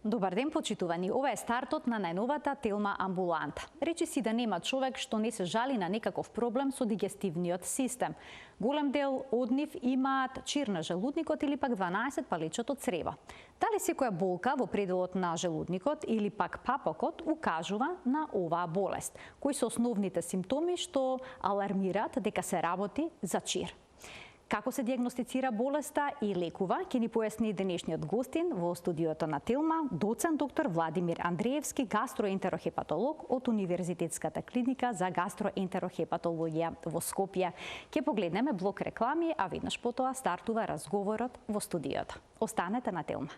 Добар ден, почитувани. Ова е стартот на најновата Телма амбуланта. Речи си да нема човек што не се жали на некаков проблем со дигестивниот систем. Голем дел од нив имаат чир на желудникот или пак 12 палечот од црево. Дали секоја болка во пределот на желудникот или пак папокот укажува на оваа болест? Кои се основните симптоми што алармираат дека се работи за чир? Како се диагностицира болеста и лекува, ќе ни појасни денешниот гостин во студиото на Телма, доцент доктор Владимир Андреевски, гастроентерохепатолог од Универзитетската клиника за гастроентерохепатологија во Скопје. Ќе погледнеме блок реклами, а веднаш потоа стартува разговорот во студиото. Останете на Телма.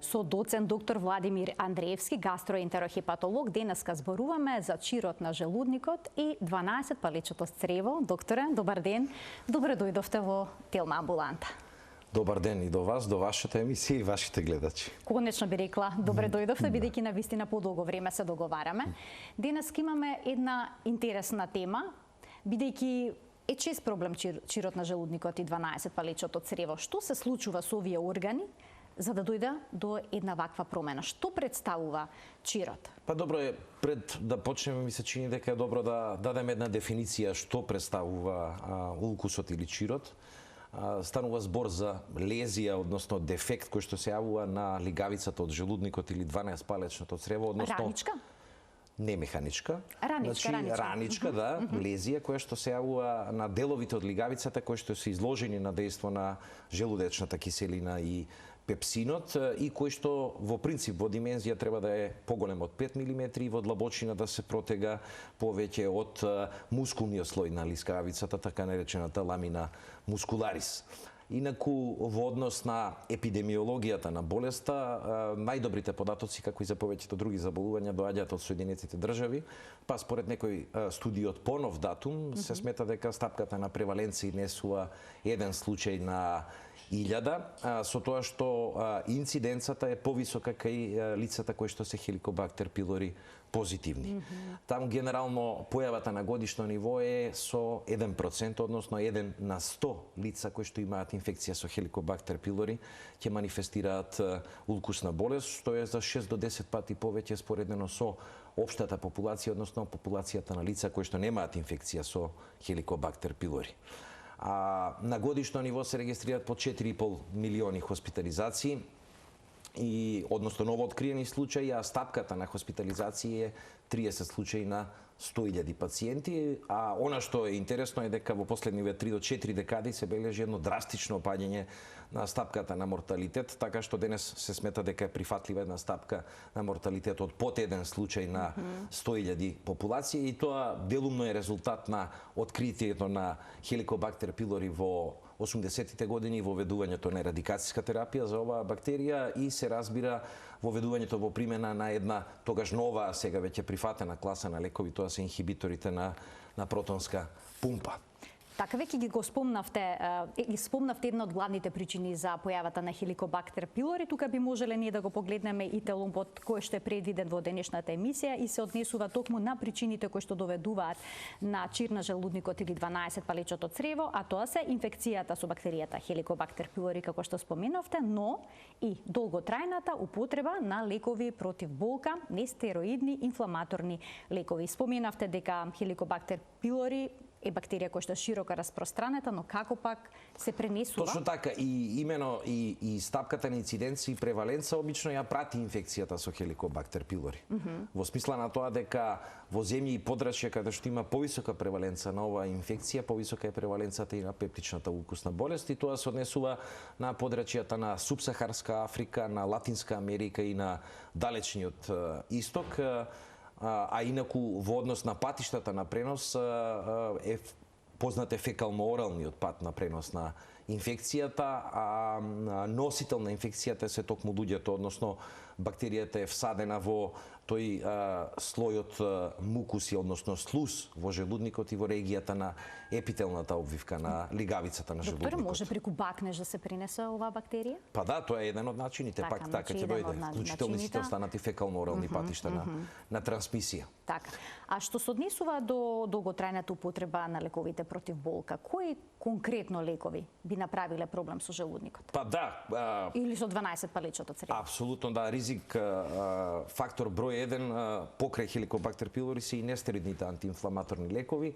Со доцент доктор Владимир Андреевски, гастроентерохепатолог, денеска зборуваме за чирот на желудникот и 12 палечот од црево. Докторе, добар ден. Добре дојдовте во Телма амбуланта. Добар ден и до вас, до вашата емисија и вашите гледачи. Конечно би рекла, добре дојдовте, бидејќи на вистина подолго време се договараме. Денеска имаме една интересна тема, бидејќи е чест проблем чирот на желудникот и 12 палечот од црево. Што се случува со овие органи за да дојде до една ваква промена? Што представува чирот? Па добро е, пред да почнеме, ми се чини дека е добро да дадеме една дефиниција што представува улкусот или чирот. Станува збор за лезија, односно дефект кој што се јавува на лигавицата од желудникот или 12 палечното црево, односно раничка? Не механичка. Раничка, да, лезија која што се јавува на деловите од лигавицата кои што се изложени на дејство на желудечната киселина и пепсинот и кој што во принцип во димензија треба да е поголем од 5 мм и во длабочина да се протега повеќе од мускулниот слој на лискавицата, така наречената ламина мускуларис. Инаку, во однос на епидемиологијата на болеста, најдобрите податоци, како и за повеќето други заболувања, доаѓаат од Соединетите држави, па според некои студии од понов датум, се смета дека стапката на преваленција изнесува еден случај на 1000, со тоа што инциденцата е повисока кај лицата кои што се хеликобактер пилори позитивни. Таму генерално појавата на годишно ниво е со 1%, односно 1 на 100 лица кои што имаат инфекција со хеликобактер пилори ќе манифестираат улкусна болест, што е за 6 до 10 пати повеќе споредено со општата популација, односно популацијата на лица кои што немаат инфекција со хеликобактер пилори. На годишно ниво се регистрираат по 4,5 милиони хоспитализации и односно новооткриени случаи, а стапката на хоспитализации е 30 случаи на 100.000 пациенти, а она што е интересно е дека во последниве 3 до 4 декади се бележи едно драстично опаѓање на стапката на морталитет, така што денес се смета дека е прифатлива една стапка на морталитет од под еден случај на 100.000 популација и тоа делумно е резултат на откритието на хеликобактер пилори во 80-тите години, воведувањето на ерадикацијска терапија за оваа бактерија и се разбира воведувањето во примена на една тогаш нова, сега веќе прифатена класа на лекови, тоа се инхибиторите на протонска пумпа. Така веќе ги спомнавте една од главните причини за појавата на хеликобактер пилори. Тука би можеле ние да го погледнеме и теломпот кој што е предвиден во денешната емисија и се однесува токму на причините кои што доведуваат на чир на желудникот или 12 палечот од црево, а тоа се инфекцијата со бактеријата хеликобактер пилори, како што споменавте, но и долготрајната употреба на лекови против болка, нестероидни инфламаторни лекови. Споменавте дека хеликобактер пилори е бактерија која што е широко распространета, но како пак се пренесува? Точно така, и имено и стапката на инциденција и преваленца обично ја прати инфекцијата со хеликобактер пилори. Во смисла на тоа дека во земји и подрачја каде што има повисока преваленца на оваа инфекција, повисока е преваленцата и на пептичната улкусна болест и тоа се однесува на подрачјата на субсахарска Африка, на Латинска Америка и на далечниот исток. А инаку во однос на патиштата на пренос е познат фекално-оралниот пат на пренос на инфекцијата, а носител на инфекцијата се токму луѓето, односно бактеријата е всадена во тој слојот мукуси, односно слуз во желудникот и во регијата на епителната обвивка на лигавицата на желудникот. Доктор, може преку бакнеж да се принесе оваа бактерија? Па да, тоа е еден од начините, пак така ќе дојде, вклучително сите останати фекално-орални патишта на трансмисија. Така. А што се однесува до долготрајната употреба на лековите против болка, кои конкретно лекови би направиле проблем со желудникот? Па да. Или со 12 палечото црево? Апсолутно да, ризик фактор број 1 покрај Helicobacter pylori се и нестероидните антиинфламаторни лекови.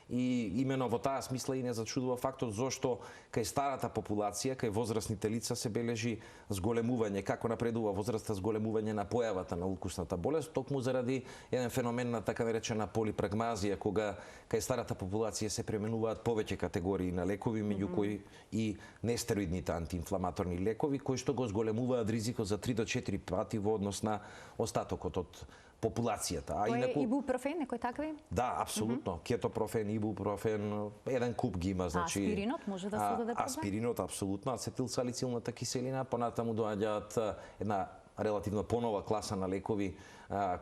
И имено во таа смисла и не зачудува фактот зошто кај старата популација, кај возрастните лица се бележи зголемување, како напредува возраста, зголемување на појавата на укусната болест, токму заради еден феномен на така наречена полипрагмазија, кога кај старата популација се пременуваат повеќе категории на лекови, меѓу кои и нестероидните антиинфламаторни лекови, кои што го зголемуваат ризикот за 3 до 4 пати во однос на остатокот од популацијата. А инаку ибупрофен, некои такви? Да, апсолутно. Кетопрофен, ибупрофен, еден куп ги има, значи. Аспиринот може да создаде проблем? Аспиринот апсолутно, ацетилсалицилната киселина, понатаму доаѓаат една релативно понова класа на лекови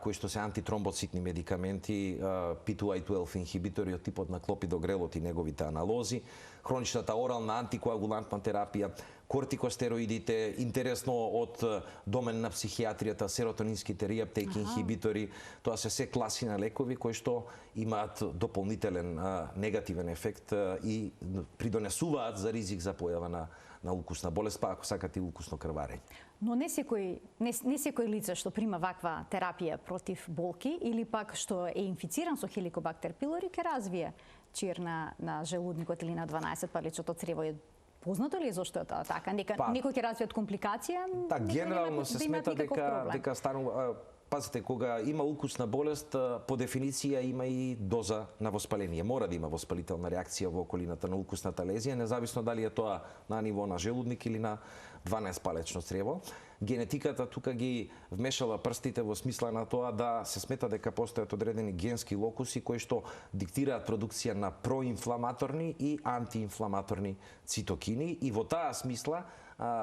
кои што се антитромбоцитни медикаменти, P2Y12 инхибитори од типот на клопидогрелот и неговите аналози, хроничната орална антикоагулантна терапија, кортикостероидите, интересно од домен на психијатријата, серотонинските реаптеки инхибитори, тоа се класи на лекови кои што имаат дополнителен негативен ефект и придонесуваат за ризик за појава на укусна болест, па ако сакате укусно крварење. Но не секој лице што прима ваква терапија против болки или пак што е инфициран со Helicobacter pylori ќе развие чир на желудникот или на 12 палечото црево. Познато ли е зошто е тоа така? Некој ќе развијат компликација? Да, генерално се смета дека станува. Пазите, кога има укусна болест, по дефиниција има и доза на воспаление. Мора да има воспалителна реакција во околината на укусната лезија, независно дали е тоа на ниво на желудник или на 12-палечно црево. Генетиката тука ги вмешала прстите во смисла на тоа да се смета дека постојат одредени генски локуси кои што диктираат продукција на проинфламаторни и антиинфламаторни цитокини и во таа смисла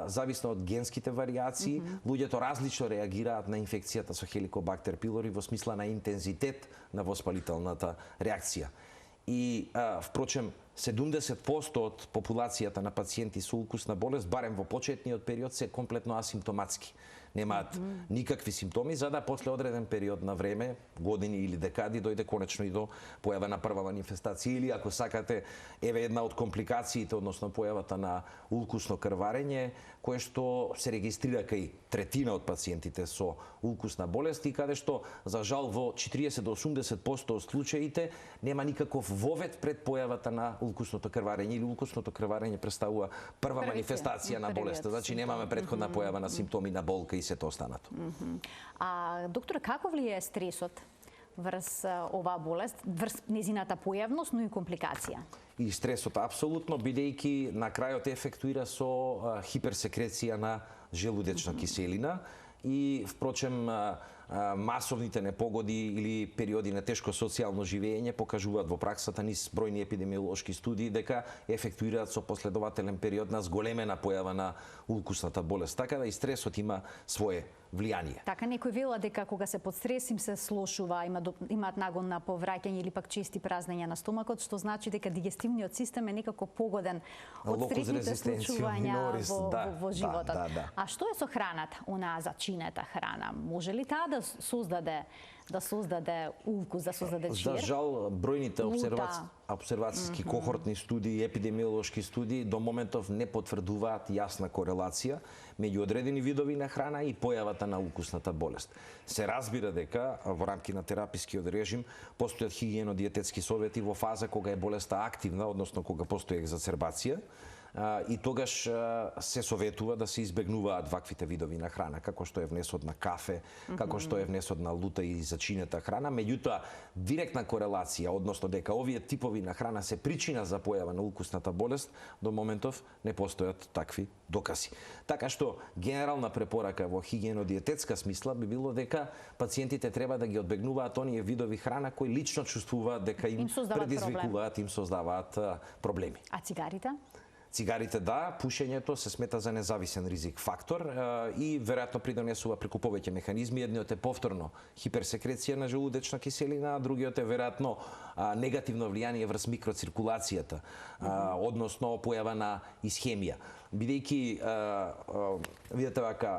зависно од генските вариации, луѓето различно реагираат на инфекцијата со Helicobacter pylori во смисла на интензитет на воспалителната реакција. И, впрочем, 70% од популацијата на пациенти со укусна болест, барем во почетниот период, се комплетно асимптоматски. Немаат никакви симптоми, за да после одреден период на време, години или декади, дојде конечно и до појава на прва манифестација или, ако сакате, еве една од компликациите, односно појавата на укусно крварење, кое што се регистрира кај третина од пациентите со укусна болест и каде што, за жал, во 40 до 80% од случаите нема никаков вовет пред појавата на укусното крварење или укусното крварење представува прва манифестација на болеста. Значи немаме претходна појава на симптоми на болка и сето останато. А доктор, како влијае стресот врз оваа болест, врз незината појавност, но и компликација? И стресот апсолутно, бидејќи на крајот ефектуира со хиперсекреција на желудечна киселина и, впрочем, масовните непогоди или периоди на тешко социјално живење покажуваат во праксата низ бројни епидемиолошки студии дека ефектуираат со последователен период на зголемена појава на укусната болест. Така да и стресот има свое влијание. Така некој вела дека кога се под стрес им се слошува, имаат нагон на повраќање или пак чести празнења на стомакот, што значи дека дигестивниот систем е некако погоден од стресните случувања во животот. А што е со храната, онаа зачинета храна? Може ли таа да создаде укус, да создаде чир? За жал, бројните обсервацијски кохортни студии, епидемиолошки студии до моментов не потврдуваат јасна корелација меѓу одредени видови на храна и појавата на укусната болест. Се разбира дека во рамки на терапискиот режим постојат хигиено-диететски совети во фаза кога е болеста активна, односно кога постои екзацербација, и тогаш се советува да се избегнуваат ваквите видови на храна, како што е внесот на кафе, како што е внесот на лута и зачинета храна. Меѓутоа, директна корелација, односно дека овие типови на храна се причина за појава на укусната болест, до моментов не постојат такви докази. Така што генерална препорака во хигиено-диететска смисла би било дека пациентите треба да ги одбегнуваат оние видови храна кои лично чувствуваат дека им предизвикуваат, им создаваат проблеми. А цигарите? Цигарите да, пушењето се смета за независен ризик фактор и веројатно придонесува преку повеќе механизми. Едниот е повторно хиперсекреција на желудечна киселина, а другиот е веројатно негативно влијание врз микроциркулацијата, односно појава на исхемија. Бидејќи видете вака,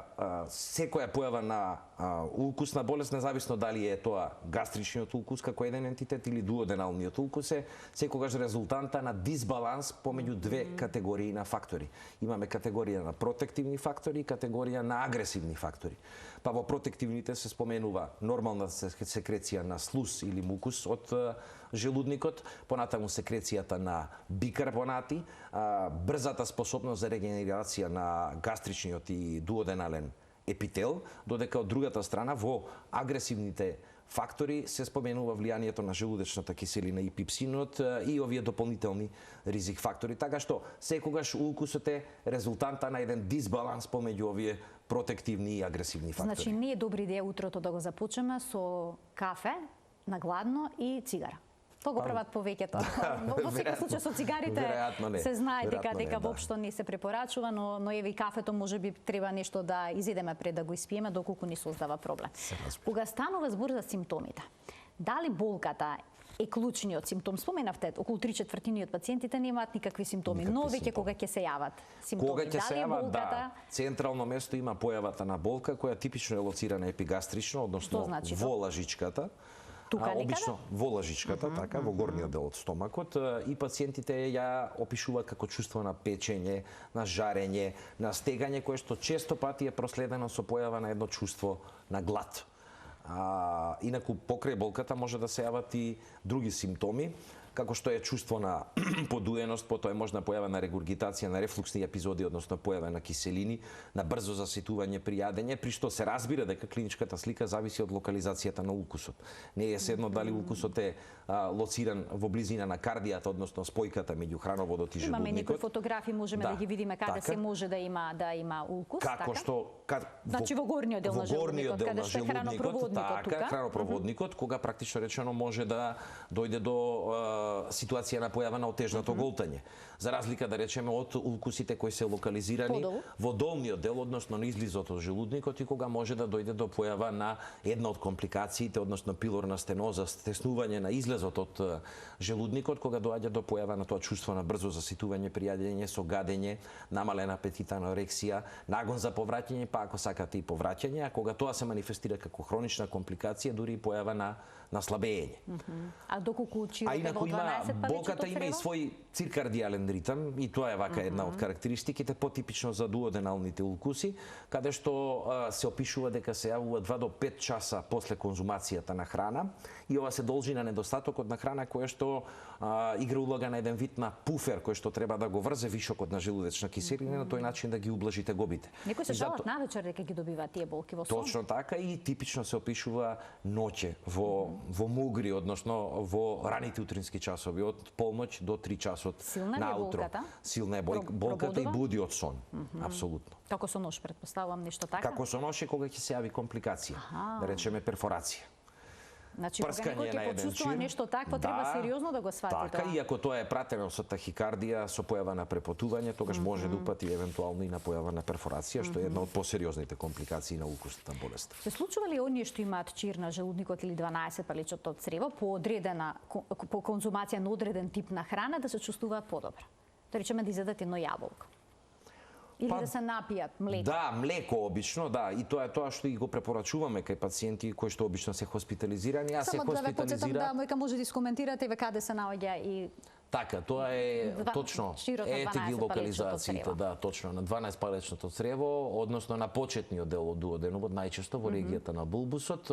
секоја појава на улкусна болест, независно дали е тоа гастричниот улкус како еден ентитет или дуоденалниот улкус, е секогаш резултанта на дисбаланс помеѓу две категории на фактори. Имаме категорија на протективни фактори и категорија на агресивни фактори. Па во протективните се споменува нормална секреција на слуз или мукус од желудникот, понатаму секреција на бикарбонати, брзата способност за регенерација на гастричниот и дуоденален епител, додека од другата страна во агресивните фактори се споменува влијанието на желудечната киселина и пепсинот и овие дополнителни ризик фактори. Така што секогаш улкусот е резултанта на еден дисбаланс помеѓу овие протективни и агресивни фактори. Значи не е добра идеја утрото да го започнеме со кафе на гладно и цигара. Тоа го прават повеќето. Во секој случај со цигарите се знае дека воопшто не се препорачува, но еве и кафето можеби треба нешто да изедеме пред да го испиеме доколку не создава проблем. Кога станува збор за симптомите, дали болката е клучниот симптом? Споменавте, околу 3/4 од пациентите немаат никакви симптоми, но веќе кога ќе се јават симптоми, кога ќе се јават, болката... да, централно место има појавата на болка која типично е лоцирана епигастрично, односно значи, во лажичката. Обично во лажичката, така, во горниот дел од стомакот, и пациентите ја опишуваат како чувство на печење, на жарење, на стегање, кое што често пати е проследено со појава на едно чувство на глад. Инаку покрај болката може да се јават и други симптоми, како што е чувство на подуеност, потоа е можна појава на регургитација, на рефлуксни епизоди, односно појава на киселини, на брзо заситување при јадење, при што се разбира дека клиничката слика зависи од локализацијата на улкусот. Не е седно дали улкусот е лоциран во близина на кардијата, односно спојката меѓу храноводот и желудникот. Имаме некои фотографии, можеме да ги видиме каде се може да има улкус, како што значи во горниот дел на желудникот, каде што е хранопроводникот тука. Хранопроводникот, кога практично речено може да дојде до ситуација на појава на отежнато голтање. За разлика, да речеме, од улкусите кои се локализирани во долниот дел, односно на излизот од желудникот, и кога може да дојде до појава на една од компликациите, односно пилорна стеноза, стеснување на излезот од желудникот, кога доаѓа до појава на тоа чувство на брзо заситување при јадење, со гадење, намален апетит, анорексија, нагон за повраќање, па ако сакате и повраќање, а кога тоа се манифестира како хронична компликација, дури и појава на слабење. А доколку чирате во 12 болката има и свој циркардијален ритам, и тоа е вака една од карактеристиките, потипично за дуоденалните улкуси, каде што се опишува дека се јавува 2 до 5 часа после конзумацијата на храна, и ова се должи на недостатокот на храна која што игра улога на еден вид на пуфер кој што треба да го врзе вишокот на желудечна киселина, на тој начин да ги ублажите гобите. Некои се жалат навечер дека ги добиваат тие болки во сон. Точно така, и типично се опишува ноќе во мугри, односно во раните утрински часови, од полноќ до 3 часот наутро. Силна е болката и буди од сон, апсолутно. Како со нош, предпоставувам, нешто така? Како со нош е кога ќе се јави компликација, да речеме перфорација. Значи, кога некој ќе почувствува нешто такво, треба сериозно да го свати тоа. Така, иако тоа е пратено со тахикардија, со појава на препотување, тогаш може да упати евентуално и на појава на перфорација, што е една од посериозните компликации на улкусната болест. Се случува ли оние што имаат чир на желудникот или 12 паличот од црево по конзумација на одреден тип на храна да се чувствуваат подобро? Да речеме да изедат едно јаболко. Или да се напијат млеко? Да, млеко обично, да, и тоа е тоа што и го препорачуваме кај пациенти кои што обично се хоспитализирани, а се хоспитализира. Само да ве потсетам, да, дека може да искоментирате ве каде се наоѓа и така, тоа е точно. Ете ги локализациите, да, точно на 12-палечното црево, односно на почетниот дел од дуоденот, најчесто во регијата на булбусот,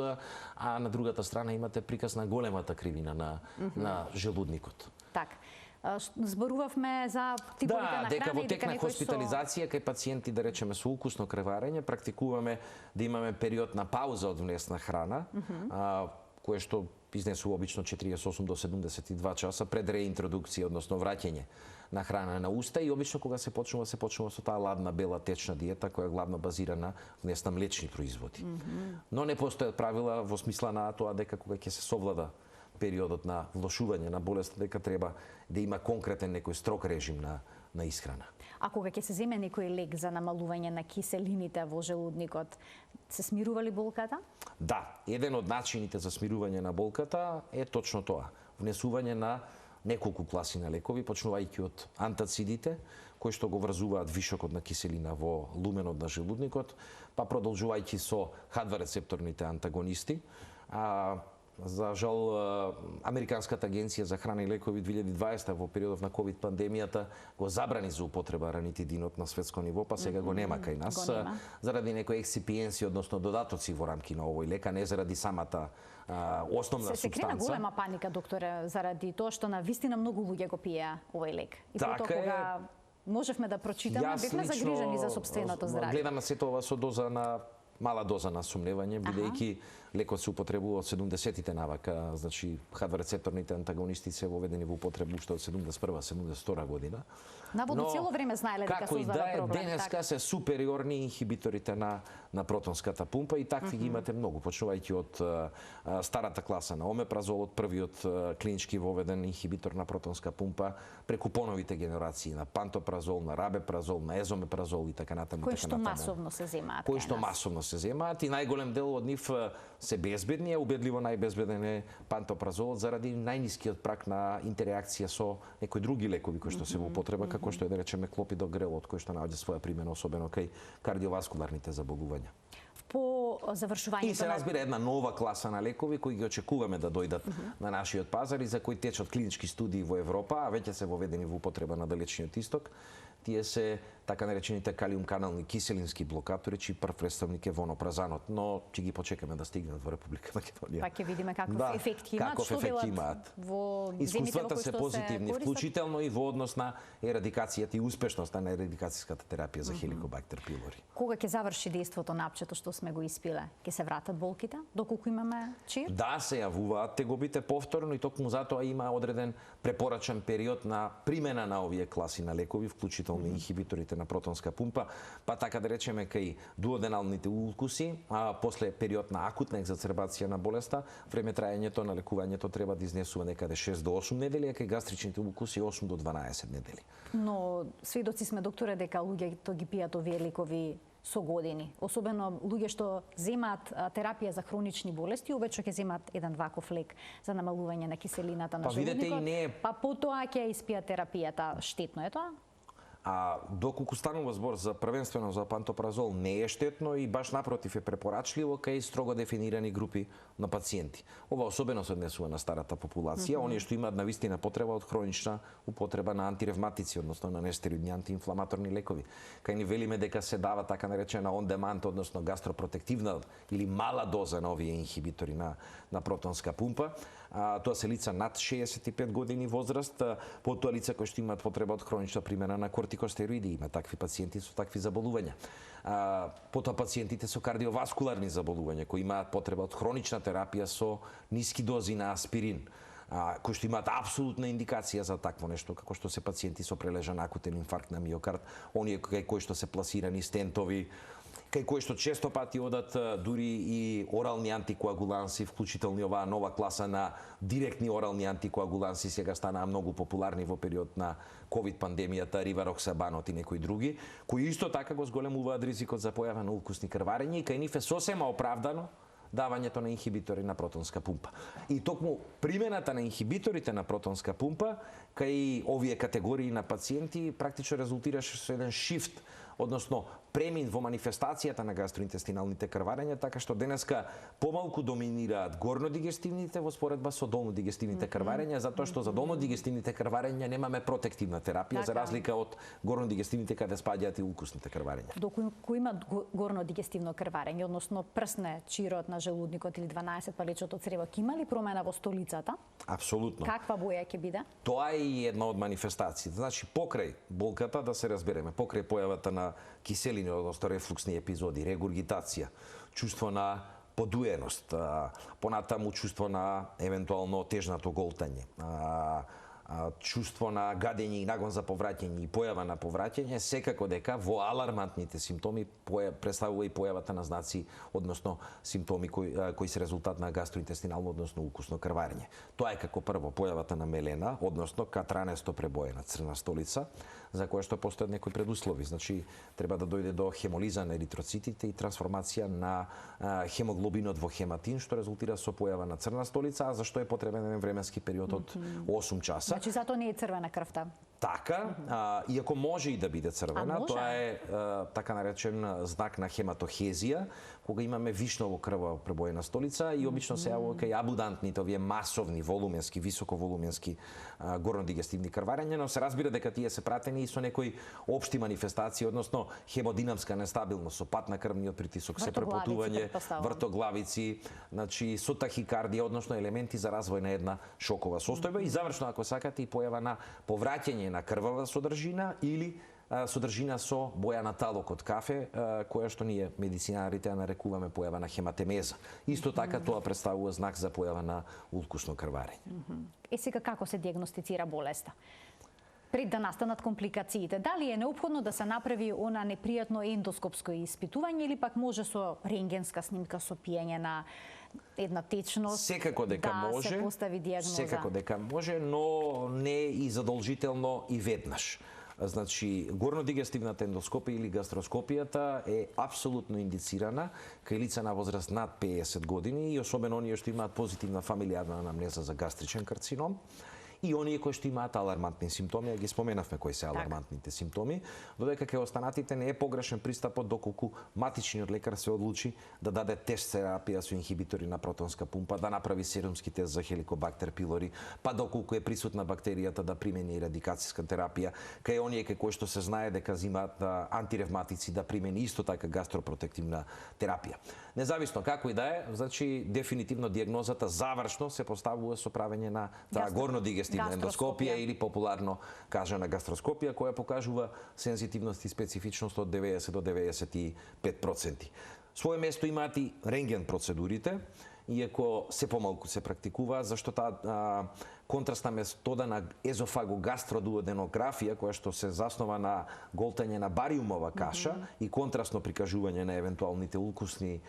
а на другата страна имате приказ на големата кривина на желудникот. Така. Зборувавме за типовите на храна и дека во тек на хоспитализација кај пациенти, да речеме, со укусно креварење, практикуваме да имаме период на пауза од внесна храна, кое што изнесува обично 48 до 72 часа пред реинтродукција, односно враќање на храна на уста, и обично кога се почнува со таа ладна бела течна диета која е главно базирана внесна млечни производи. Но не постојат правила во смисла на тоа дека кога ќе се совлада периодот на влошување на болест, дека треба да има конкретен некој строг режим на исхрана. А кога ќе се земе некој лек за намалување на киселините во желудникот, се смирува ли болката? Да, еден од начините за смирување на болката е точно тоа. Внесување на неколку класи на лекови, почнувајќи од антацидите, кои што го врзуваат вишокот на киселина во луменот на желудникот, па продолжувајќи со H2 рецепторните антагонисти. За жал, Американската агенција за храна и лекови 2020 во периодов на ковид пандемијата го забрани за употреба ранитидинот на светско ниво, па сега го нема кај нас заради некои ексипиенси, односно додатоци во рамки на овој лек, а не заради самата основна се крена супстанца. голема паника, докторе, заради тоа што на вистина многу луѓе го пиеа овој лек. И Така потоа кога можевме да прочитаме, бевме загрижени за сопственото здравје. Гледам на сето ова со доза на мала доза на сумневање, бидејќи лекот се употребува од 70-тите навака, значи H2 рецепторните антагонисти се воведени во употребу уште од 71-72 година. Наводно цело време знаеле дека создава проблем. Денеска се супериорни инхибиторите на протонската пумпа и такви ги имате многу, почнувајќи од старата класа на омепразолот, првиот клинички воведен инхибитор на протонска пумпа, преку поновите генерации на пантопразол, на рабепразол, на езомепразол и така натаму. Кои што масовно се земаат. Кои што масовно се земаат и најголем дел од нив се безбедни, убедливо најбезбеден е пантопразолот заради најнискиот праг на интереакција со некои други лекови кои што се во употреба, како што е да речеме клопидогрелот, кој што наоѓа своја примена особено кај кардиоваскуларните заболувања. По завршувањето И се разбира една нова класа на лекови кои ги очекуваме да дојдат на нашиот пазар и за кои течат клинички студии во Европа, а веќе се воведени во употреба на далечниот исток. Тие се така наречените калиум-канални киселински блокатори, чиј прв представник е вонопразанот, но ќе ги почекаме да стигнат во Република Македонија. Па ќе видиме каков ефект ќе имаат, што делат во земите во Искуствата кои се што позитивни, се вклучително и во однос на ерадикацијата и успешноста на ерадикацијската терапија за Helicobacter pylori. Кога ќе заврши дејството на апчето што сме го испиле, ќе се вратат болките доколку имаме чир? Да, се јавуваат тегобите повторно и токму затоа има одреден препорачан период на примена на овие класи на лекови, вклучително инхибиторите на протонска пумпа, па така да речеме кај дуоденалните улкуси, а после период на акутна екзацербација на болеста, време траењето на лекувањето треба да изнесува некаде 6 до 8 недели, а кај гастричните улкуси 8 до 12 недели. Но сведоци сме, докторе, дека луѓето ги пијат овие лекови со години. Особено луѓе што земаат терапија за хронични болести, обично ќе земаат еден ваков лек за намалување на киселината на желудникот. Па потоа ќе испијат терапијата. Штетно е тоа? А доколку станува збор за првенствено за пантопразол, не е штетно и баш напротив е препорачливо кај строго дефинирани групи на пациенти. Ова особено се однесува на старата популација, оние што имаат навистина потреба од хронична употреба на антиревматици, односно на нестероидни антиинфламаторни лекови. Кај ни велиме дека се дава така наречена on demand, односно гастропротективна или мала доза на овие инхибитори на протонска пумпа. Тоа се лица над 65 години возраст, потоа лица кои што имаат потреба од хронична примена на кортикостероиди, има такви пациенти со такви заболувања. Потоа пациентите со кардиоваскуларни заболувања кои имаат потреба од хронична терапија со ниски дози на аспирин, кои што имаат апсолутна индикација за такво нешто, како што се пациенти со прележан акутен инфаркт на миокард, оние кои што се пласирани стентови, кај кои што често пати одат дури и орални антикоагуланси, вклучително и оваа нова класа на директни орални антикоагуланси сега станаа многу популарни во период на ковид пандемијата, ривароксабанот и некои други, кои исто така го зголемуваат ризикот за појава на улкусни крварења и кај нив е сосема оправдано давањето на инхибитори на протонска пумпа. И токму примената на инхибиторите на протонска пумпа кај овие категории на пациенти практично резултираше со еден шифт, односно премин во манифестацијата на гастроинтестиналните крварења, така што денеска помалку доминираат горнодигестивните во споредба со долнодигестивните крварења, затоа што за долнодигестивните крварења немаме протективна терапија, за разлика од горнодигестивните каде спаѓаат и улкусните крварења. Доколку има горнодигестивно крварење, односно прсне чирот на желудникот или 12 палечот од цревот, има ли промена во столицата? Апсолутно. Каква боја ќе биде? Тоа е и една од манифестациите. Значи, покрај болката, да се разбереме, покрај појавата на киселини, одnosno рефлуксни епизоди, регургитација, чувство на подуеност, понатаму чувство на евентуално тежнато голтање, чувство на гадење и нагон за повраќање и појава на повраќање, секако дека во алармантните симптоми представува и појавата на знаци, односно симптоми кои се резултат на гастроинтестинално, односно укусно крварење. Тоа е како прво појавата на мелена, односно катранесто пребоена црна столица, за која што постојат некои предуслови. Значи, треба да дојде до хемолиза на еритроцитите и трансформација на хемоглобинот во хематин, што резултира со појава на црна столица, а за што е потребен еден временски период од 8 часа. Значи, затоа не е црвена крвта. Така, иако може и да биде црвена, тоа е така наречен знак на хематохезија, кога имаме вишново крвава пребоена столица и обично се јавува кај абундантните, овие масовни, волуменски, високоволуменски горнодигестивни крварења, но се разбира дека тие се пратени и со некои општи манифестации, односно хемодинамска нестабилност, со пат на крвниот притисок, се препотување, вртоглавици, значи со тахикардија, односно елементи за развој на една шокова состојба и завршно, ако сакате, и појава на повраќање на крвава содржина или содржина со боја на талок од кафе, која што ние медицинарите ја нарекуваме појава на хематемеза. Исто така тоа представува знак за појава на укусно крварење. Сега како се дијагностицира болеста? Пред да настанат компликациите, дали е неопходно да се направи она непријатно ендоскопско испитување или пак може со рентгенска снимка, со пиење на една течност, секако дека може, се постави дијагноза? Секако дека може, но не и задолжително и веднаш. Значи, горнодигестивната ендоскопија или гастроскопијата е апсолутно индицирана кај лица на возраст над 50 години и особено оние што имаат позитивна фамилијарна анамнеза за гастричен карцином и оние кои што имаат алармантни симптоми, ги споменавме кои се алармантните симптоми, додека кај останатите не е погрешен пристапот доколку матичниот лекар се одлучи да даде тест терапија со инхибитори на протонска пумпа, да направи серумски тест за Helicobacter pylori, па доколку е присутна бактеријата да примени радикацијска терапија, кај оние кои што се знае дека земаат антиревматици да примени исто така гастропротективна терапија. Независно како и да е, значи дефинитивно дијагнозата завршно се поставува со правење на таа горнодигестивна ендоскопија или популарно кажана гастроскопија, која покажува сензитивност и специфичност од 90 до 95%. Свое место имаат и рентген процедурите, иако се помалку се практикува, зашто таа контрастна метода на езофагогастродуоденографија, која што се заснова на голтање на бариумова каша и контрастно прикажување на евентуалните укусни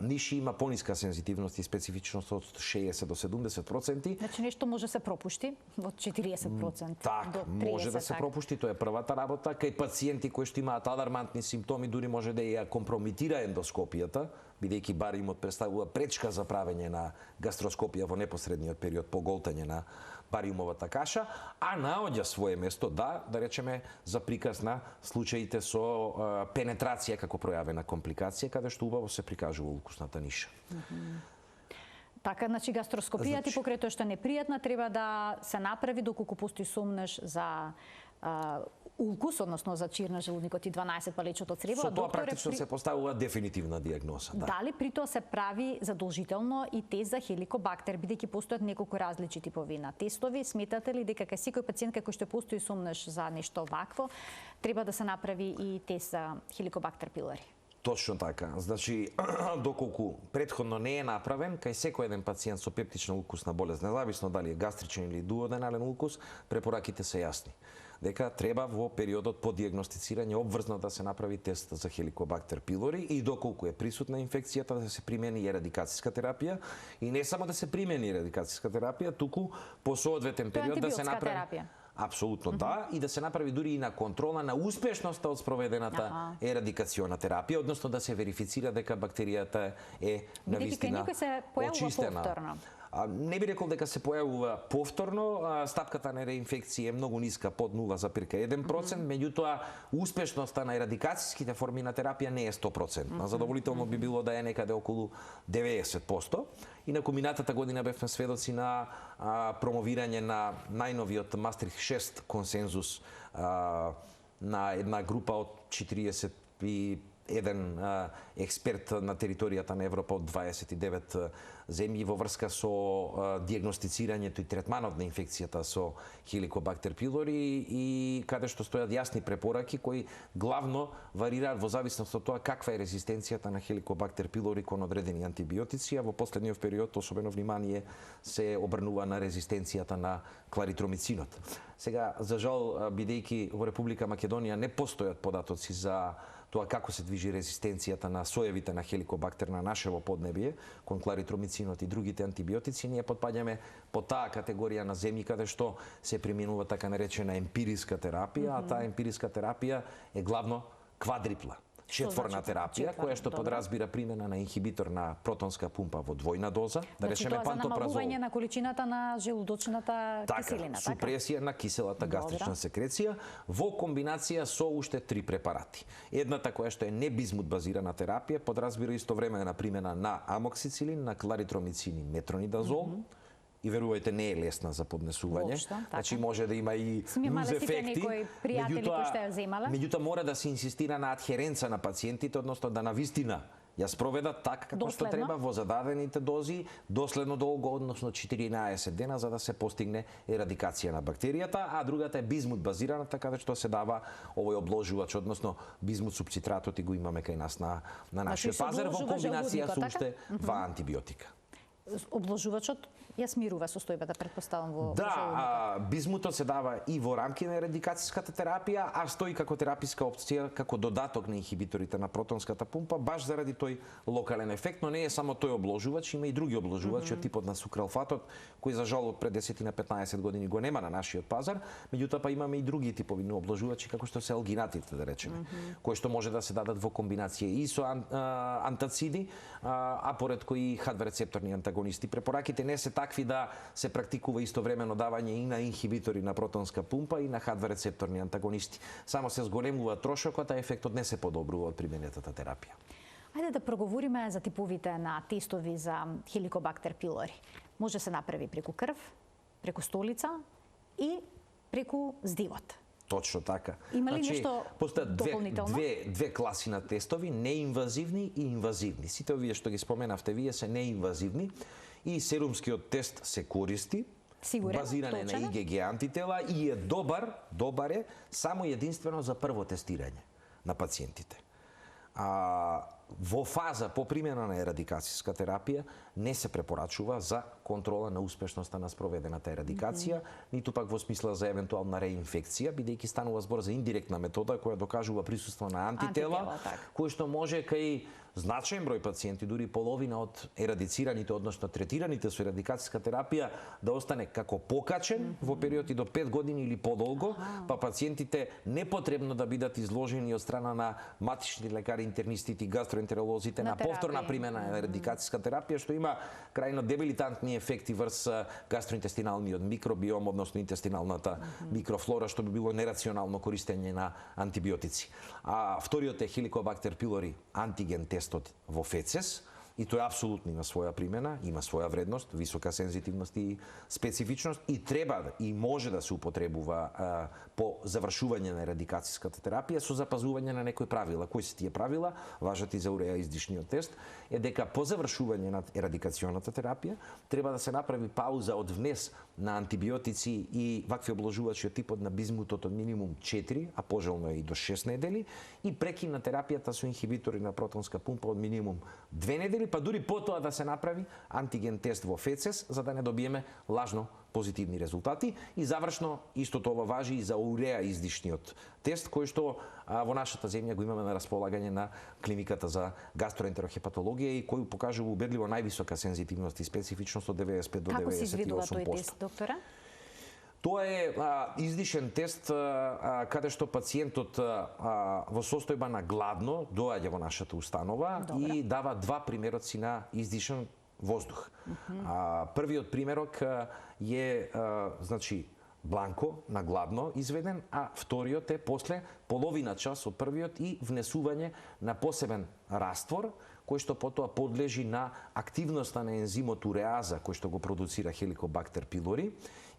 ниши, има пониска сензитивност и специфичност од 60 до 70%. Значи нешто може се пропушти од 40% так, до 30%. Може да се пропушти, тоа е првата работа. Кај пациенти кои што имаат алармантни симптоми, дури може да ја компромитира ендоскопијата, бидејќи бариумот представува пречка за правење на гастроскопија во непосредниот период по голтање на бариумовата каша, а наоѓа свое место, да речеме, за приказ на случаите со пенетрација како пројавена компликација, каде што убаво се прикажува укусната ниша. Така, значи гастроскопијата и покрај тоа што е непријатна треба да се направи доколку постои сомнеш за укус, односно за чир на желудникот и 12 палечот од црево. Со тоа практично се поставува дефинитивна дијагноза. Дали при тоа се прави задолжително и тест за Helicobacter, бидејќи постојат неколку различни типови на тестови? Сметате ли дека кај секој пациент кој што постои сомнеш за нешто вакво, треба да се направи и тест за Helicobacter pylori? Точно така. Значи, доколку претходно не е направен, кај секој еден пациент со пептична укусна болест, независно дали е гастричен или дуоденален укус, препораките се јасни. Дека треба во периодот по дијагностицирање обврзно да се направи тест за Helicobacter pylori и доколку е присутна инфекцијата да се примени ерадикацијска терапија и не само да се примени ерадикацијска терапија, туку по соодветен период да се направи терапија. Апсолутно да, и да се направи дури и на контрола на успешноста од спроведената ерадикациона терапија, односно да се верифицира дека бактеријата е навистина очистена. Не би рекол дека се појавува повторно, стапката на реинфекција е многу ниска, под 0,1%, меѓутоа успешноста на ерадикацијските форми на терапија не е 100%. Задоволително би било да е некаде околу 90%. Инаку минатата година бевме сведоци на промовирање на најновиот Мастрихт 6 консензус на една група од 41 еден експерт на територијата на Европа од 29 земји во врска со дијагностицирањето и третманот на инфекцијата со Helicobacter pylori и каде што стојат јасни препораки кои главно варираат во зависност од тоа каква е резистенцијата на Helicobacter pylori кон одредени антибиотици, а во последниот период особено внимание се обрнува на резистенцијата на кларитромицинот. Сега, за жал, бидејќи во Република Македонија не постојат податоци за тоа како се движи резистенцијата на соевите на Helicobacter на нашево поднебие кон кларитромицинот и другите антибиотици, ние потпаѓаме по таа категорија на земји каде што се преминува така наречена емпириска терапија, а таа емпириска терапија е главно квадрипла. Четворна терапија, која што подразбира примена на инхибитор на протонска пумпа во двојна доза, да речеме пантопразол. Тоа за намалување на количината на желудочната киселина, така? Супресија на киселата гастрична секреција во комбинација со уште 3 препарати. Едната која што е небизмут базирана терапија подразбира истовремена примена на амоксицилин, на кларитромицин и метронидазол. И верувајте, не е лесна за поднесување. Значи може да има и нуз ефекти. Меѓутоа мора да се инсистира на адхеренца на пациентите, односно да навистина ја спроведат така како што треба во зададените дози, доследно долго, односно 14 дена, за да се постигне ерадикација на бактеријата, а другата е бизмут базираната, каде што се дава овој обложувач, односно бизмут субцитратот и го имаме кај нас на нашиот пазар во комбинација со уште 2 антибиотика. Обложувачот ја смирува состојбата, претпоставам, во Да, бизмутот се дава и во рамки на ерадикацијската терапија, а стои како тераписка опција, како додаток на инхибиторите на протонската пумпа, баш заради тој локален ефект, но не е само тој обложувач, има и други обложувачи од типот на сукралфатот, кој за жал од пред 10 на 15 години го нема на нашиот пазар, меѓутоа па имаме и други типови на обложувачи, како што се алгинатите, да речеме, кои што може да се дадат во комбинација и со антациди, а поред кои H2 рецепторни антагонисти. Препораките не се такви да се практикува истовремено давање и на инхибитори на протонска пумпа и на H2 рецепторни антагонисти. Само се зголемува трошокот, а ефектот не се подобрува од применетата терапија. Ајде да проговориме за типовите на тестови за Helicobacter pylori. Може се направи преку крв, преку столица и преку здивот. Точно така. Има ли нешто дополнително? Две класи на тестови, неинвазивни и инвазивни. Сите овие што ги споменавте вие се неинвазивни и серумскиот тест се користи, базиране на ИГГ антитела и е добар е само единствено за прво тестирање на пациентите. Во фаза по примена на ерадикацијска терапија не се препорачува за контрола на успешноста на спроведената ерадикација, ниту пак во смисла за евентуална реинфекција, бидејќи станува збор за индиректна метода која докажува присуство на антитела, кој што може кај значаен број пациенти, дури половина од ерадицираните, односно третираните со ерадикацијска терапија, да остане како покачен во период и до 5 години или подолго, па пациентите непотребно да бидат изложени од страна на матични лекари, интернистите и гастроентеролозите на повторна примена на ерадикацијска терапија, што има крајно дебилитантни ефекти врз гастроинтестиналниот микробиом, односно интестиналната микрофлора, што би било нерационално користење на антибиотици. А вториот е Helicobacter pylori антиген тестот во фецес, и тој апсолутно има своја примена, има своја вредност, висока сензитивност и специфичност и треба и може да се употребува по завршување на ерадикацијската терапија со запазување на некои правила. Кои се тие правила? Важат и за уреа издишниот тест, е дека по завршување на ерадикационата терапија треба да се направи пауза од внес на антибиотици и вакви обложувачи од типот на бизмутот од минимум 4, а пожелно и до 6 недели, и прекин на терапијата со инхибитори на протонска пумпа од минимум 2 недели, па дури потоа да се направи антиген тест во фецес, за да не добиеме лажно позитивни резултати. И завршно, истото ова важи и за уреа издишниот тест, кој што во нашата земја го имаме на располагање на клиниката за гастроентерохепатологија и кој покажува убедливо највисока сензитивност и специфичност од 95 до 98%. Како се извидува тој тест, доктора? Тоа е издишен тест каде што пациентот во состојба на гладно доаѓа во нашата установа и дава 2 примероци на издишен воздух. Првиот примерок е значи бланко на гладно изведен, а вториот е после половина час од првиот и внесување на посебен раствор кој што потоа подлежи на активноста на ензимот уреаза кој што го продуцира Helicobacter pylori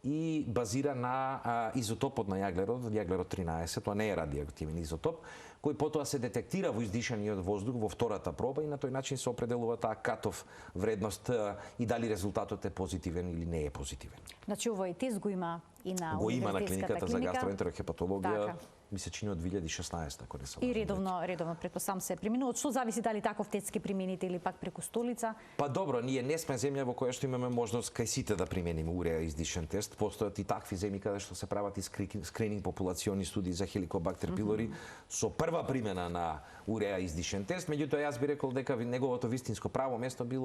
и базира на изотопот на јаглерод 13, тоа не е радиоактивен изотоп, кој потоа се детектира во издишаниот воздух во втората проба и на тој начин се определува таа катов вредност и дали резултатот е позитивен или не е позитивен. Значи овој тест го има и на на клиниката за гастроентерохепатологија, така. ми се чини од 2016, ако не се И редовно претпосам се преминува. Што зависи дали таков тест ќе примените или пак преку столица? Па добро, ние не сме земја во која што имаме можност кај сите да примениме уреа издишен тест. Постојат и такви земји каде што се прават и скрининг популациони студии за Helicobacter pylori со прва примена на уреа издишен тест. Меѓутоа јас би рекол дека неговото вистинско право место би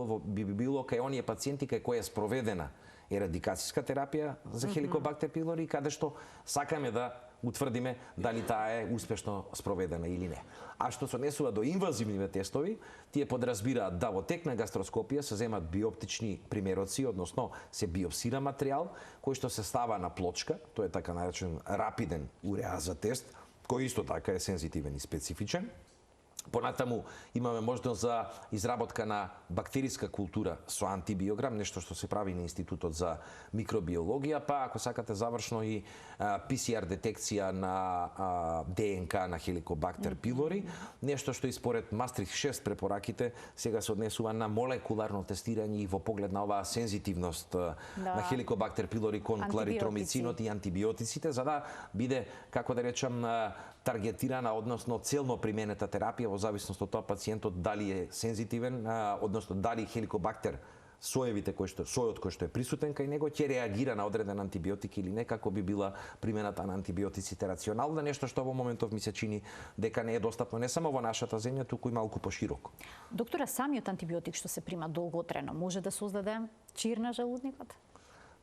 било кај оние пациенти кај кои е спроведена ерадикацијска терапија за Helicobacter pylori, каде што сакаме да утврдиме дали таа е успешно спроведена или не. А што се однесува до инвазивните тестови, тие подразбираат да во тек на гастроскопија се земат биоптични примероци, односно се биопсира материјал кој што се става на плочка, тоа е така наречен рапиден уреаза тест, кој исто така е сензитивен и специфичен. Понатаму имаме можност за изработка на бактериска култура со антибиограм, нешто што се прави на Институтот за микробиологија, па ако сакате завршно и PCR детекција на ДНК на Helicobacter pylori, нешто што и според Мастрихт 6 препораките сега се однесува на молекуларно тестирање и во поглед на оваа сензитивност на Helicobacter pylori кон кларитромицинот и антибиотиците, за да биде, како да речам, таргетирана, односно целно применета терапија во зависност од тоа пациентот дали е сензитивен, односно дали Helicobacter сојот кој што е присутен кај него ќе реагира на одреден антибиотик или не, како би била примената на антибиотиците рационална, нешто што во моментов ми се чини дека не е достапно не само во нашата земја, туку и малку пошироко. Доктора, самиот антибиотик што се прима долготрено може да создаде чир на желудникот?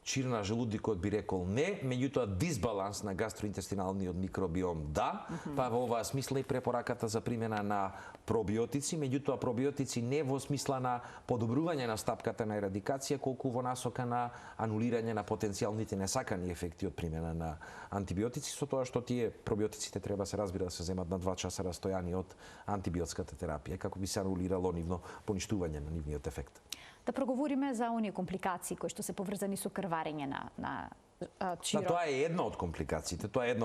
Чир на желудникот би рекол не, меѓутоа дисбаланс на гастроинтестиналниот микробиом да, па во оваа смисла и препораката за примена на пробиотици, меѓутоа пробиотици не во смисла на подобрување на стапката на ерадикација, колку во насока на анулирање на потенцијалните несакани ефекти од примена на антибиотици, со тоа што тие пробиотиците треба се разбира да се земат на 2 часа растојани од антибиотската терапија, како би се анулирало нивно поништување на нивниот ефект. Да проговориме за оние компликации кои што се поврзани со крварење на чирот. Тоа е една од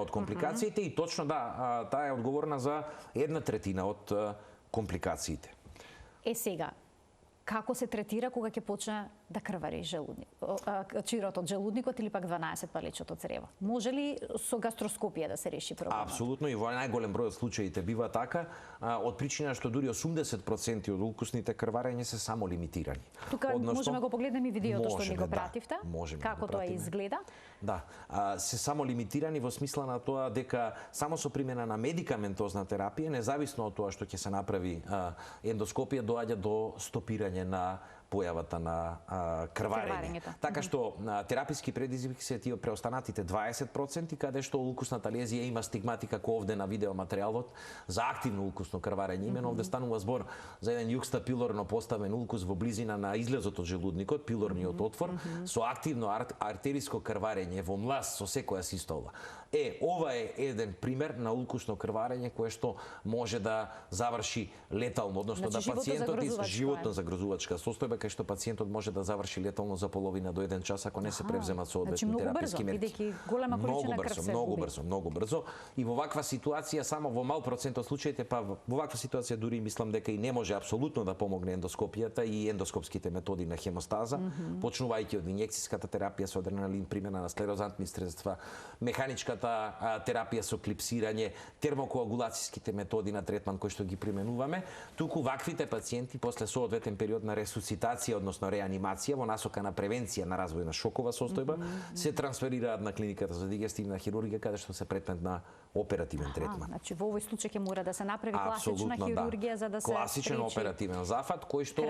компликациите, и точно да, таа е одговорна за 1/3 од компликациите. Сега, како се третира кога ќе почне да крвари чирот од желудникот или пак 12 палечот од црево? Може ли со гастроскопија да се реши проблемот? Апсолутно, и во најголем број од случаите бива така, од причина што дури 80% од укусните крварења се само лимитирани. Тука можеме го погледнеме и видеото што ни го пративте? Можеме како тоа изгледа? Да, се само лимитирани во смисла на тоа дека само со примена на медикаментозна терапија, независно од тоа што ќе се направи ендоскопија, доаѓа до стопирање на појавата на крварење. Така што тераписки предизвик се тие преостанатите 20%, каде што укусната лезија има стигмати како овде на видеоматеријалот за активно укусно крварење. Имено овде станува збор за еден јукстапилорно поставен укус во близина на излезот од желудникот, пилорниот отвор, со активно артериско крварење во млаз со секоја систола. Ова е еден пример на укусно крварење кое што може да заврши летално, односно да пациентот животно загрозувачка состојба кај што пациентот може да заврши летално за половина до 1 час ако не се превземат соодветни тераписки мерки. Многу брзо. И во ваква ситуација, само во мал процент од случаите, па во ваква ситуација дури мислам дека и не може апсолутно да помогне ендоскопијата и ендоскопските методи на хемостаза, почнувајќи од инјекцијската терапија со адреналин, примена на склерозантни средства, механичката терапија со клипсирање, термокоагулацијските методи на третман кои што ги применуваме, туку ваквите пациенти после соодветен период на ресусцитација, односно реанимација во насока на превенција на развој на шокова состојба, се трансферираат на клиниката за дигестивна хирургија каде што се претендат на оперативен третман. Значи во овој случај ќе мора да се направи класична хирургија за да се класичен оперативен зафат кој што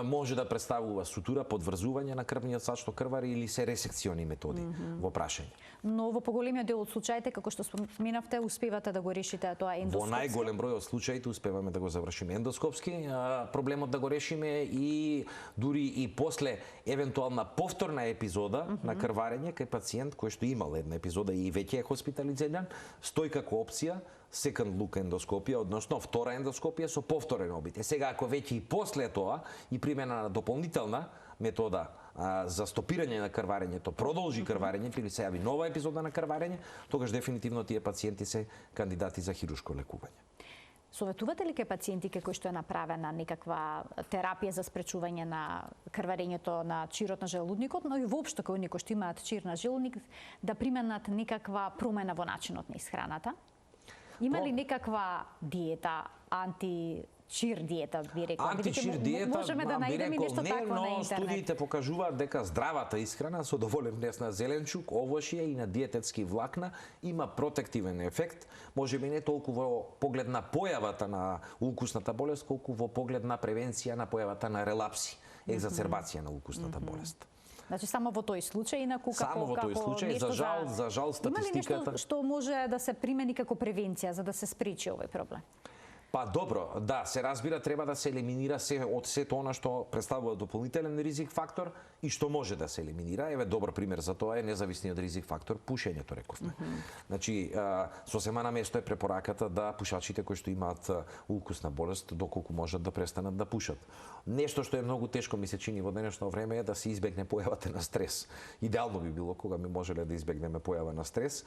може да представува сутура, подврзување на крвниот сад што крвари или се ресекциони методи во прашање. Но во поголемиот дел од случаите, како што споменавте, успевате да го решите тоа ендоскопски? Во најголем број од случаите успеваме да го завршиме ендоскопски, проблемот да го решиме и дури и после евентуална повторна епизода на крварење кај пациент кој што имал една епизода и веќе е хоспитализиран, стои како опција second look ендоскопија, односно втора ендоскопија со повторен обид. Сега ако веќе и после тоа и примена на дополнителна метода за стопирање на крварењето, продолжи крварењето или се јави нова епизода на крварење, тогаш дефинитивно тие пациенти се кандидати за хируршко лекување. Советувате ли кај пациенти кои што е направена некаква терапија за спречување на крварењето на чирот на желудникот, но и воопшто кои кои што имаат чир на желудник, да применат некаква промена во начинот на исхраната? Има ли некаква диета, античир диета, би рекол? Античир диета, можеме да најдеме нешто такво на но интернет. студиите покажуваат дека здравата исхрана со доволен внес на зеленчук, овошје и на диететски влакна има протективен ефект, можеби не толку во поглед на појавата на укусната болест, колку во поглед на превенција на појавата на релапси, екзацербација на укусната болест. Значи само во тој случај, инаку само во тој случај, за жал статистиката. Има ли нешто што може да се примени како превенција за да се спречи овој проблем? Па добро, да, се разбира, треба да се елиминира се од сето она што представува дополнителен ризик фактор и што може да се елиминира. Еве добар пример за тоа е независниот ризик фактор пушењето, рековме. Значи, сосема на место е препораката да пушачите кои што имаат укусна болест доколку можат да престанат да пушат. Нешто што е многу тешко ми се чини во денешно време е да се избегне појавата на стрес. Идеално би било кога ми можеле да избегнеме појава на стрес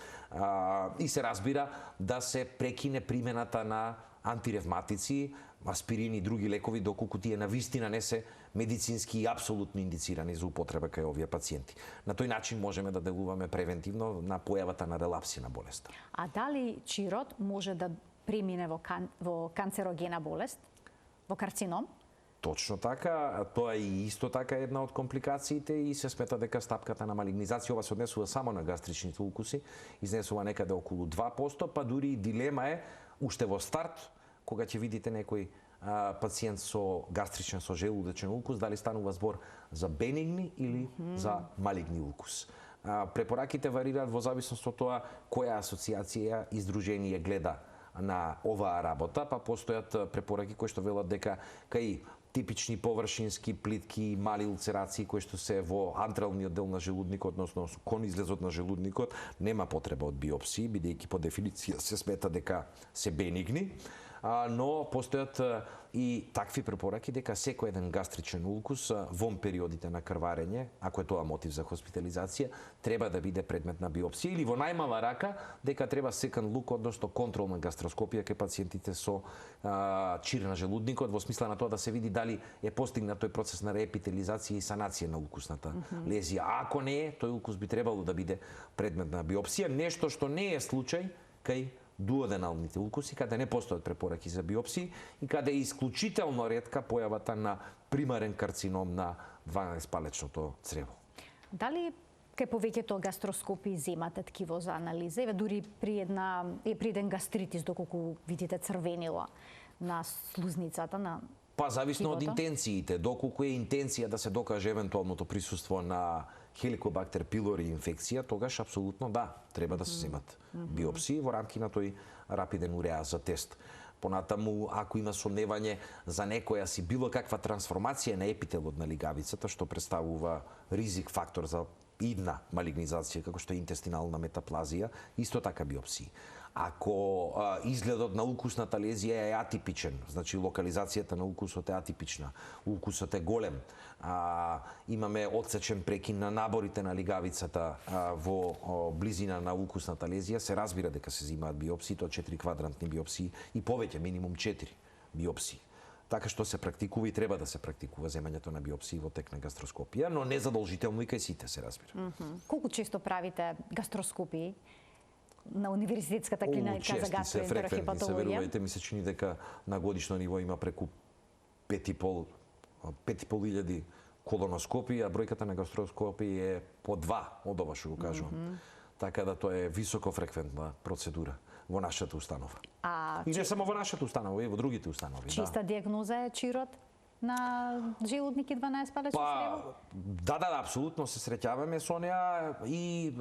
и се разбира да се прекине примената на антиревматици, аспирини и други лекови, доколку тие навистина не се медицински и апсолутно индицирани за употреба кај овие пациенти. На тој начин можеме да делуваме превентивно на појавата на релапси на болеста. А дали чирот може да премине во канцерогена болест, во карцином? Точно така, тоа е исто така една од компликациите и се смета дека стапката на малигнизација, ова се однесува само на гастричните укуси, изнесува некаде околу 2%, па дури и дилема е уште во старт, кога ќе видите некој пациент со гастричен, со желудечен укус, дали станува збор за бенигни или за малигни укус. Препораките варираат во зависност од тоа која асоциација и здружение гледа на оваа работа, па постојат препораки кои што велат дека кај типични површински, плитки, мали улцерации кои што се во антралниот дел на желудникот, односно кон излезот на желудникот, нема потреба од биопсии, бидејќи по дефиниција се смета дека се бенигни, но постојат и такви препораки дека секој еден гастричен укус во периодите на крварење, ако е тоа мотив за хоспитализација, треба да биде предмет на биопсија или во најмала рака дека треба секонд лук, односно контролна гастроскопија кај пациентите со чир на желудникот, во смисла на тоа да се види дали е постигнат тој процес на реепителизација и санација на укусната лезија. А ако не е, тој укус би требало да биде предмет на биопсија, нешто што не е случај кај дуоденалните укуси, каде не постојат препораки за биопсии и каде е исклучително ретка појавата на примарен карцином на 12-палечното црево. Дали кај повеќето гастроскопии земате ткиво за анализа, еве дури при еден гастритис, доколку видите црвенило на слузницата на Па зависно од интенциите, доколку е интенција да се докаже евентуалното присуство на Helicobacter pylori инфекција, тогаш апсолутно да, треба да се земат биопсии во рамки на тој рапиден уреаза тест. Понатаму, ако има сомневање за некоја си било каква трансформација на епителот на лигавицата, што представува ризик фактор за идна малигнизација, како што е интестинална метаплазија, исто така биопсии. Ако изгледот на укусната лезија е атипичен, значи локализацијата на укусот е атипична, укусот е голем, имаме отсечен прекин на наборите на лигавицата во близина на укусната лезија, се разбира дека се земаат биопсии, тоа 4 квадрантни биопсии и повеќе, минимум 4 биопсии. Така што се практикува и треба да се практикува земањето на биопсии во тек на гастроскопија, но не задолжително и кај сите, се разбира. Колку често правите гастроскопии на универзитетската клиника за гастроентерохепатологија? Се верувајте, ми се чини дека на годишно ниво има преку 5.500 колоноскопии, а бројката на гастроскопии е по 2 од ова што го кажувам. Така да тоа е високо фреквентна процедура во нашата установа. И не само во нашата установа, и во другите установи. Чиста диагноза е чирот на желудник и 12-палечно црево? Да, апсолутно се среќаваме со неа и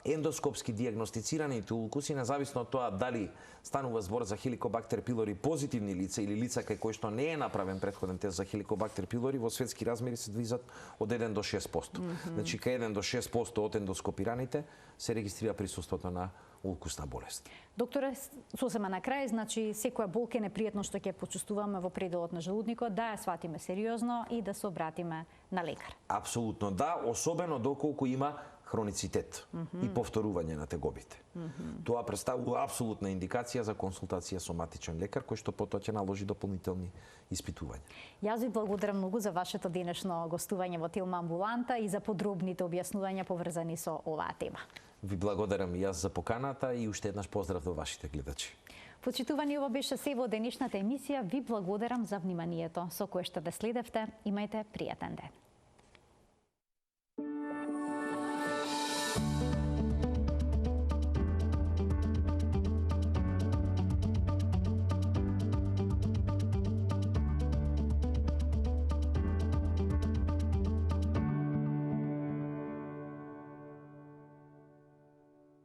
ендоскопски диагностицираните укуси, независно од тоа дали станува збор за Helicobacter pylori позитивни лица или лица кај кои што не е направен претходен тест за Helicobacter pylori, во светски размери се движат од 1 до 6%. Значи кај 1 до 6% од ендоскопираните се регистрира присуството на укусна болест. Докторе, сосема на крај, значи секоја болка е непријатно што ќе почувствуваме во пределот на желудникот, да ја сватиме сериозно и да се обратиме на лекар. Апсолутно да, особено доколку има хроницитет и повторување на тегобите. Тоа представува апсолутна индикација за консултација со матичен лекар, кој што потоа ќе наложи дополнителни испитувања. Јас ви благодарам многу за вашето денешно гостување во Тилма амбуланта и за подробните објаснувања поврзани со оваа тема. Ви благодарам и јас за поканата и уште еднаш поздрав до вашите гледачи. Почитувани, ова беше се во денешната емисија. Ви благодарам за вниманието со кое што да следевте. Имајте пријатен ден.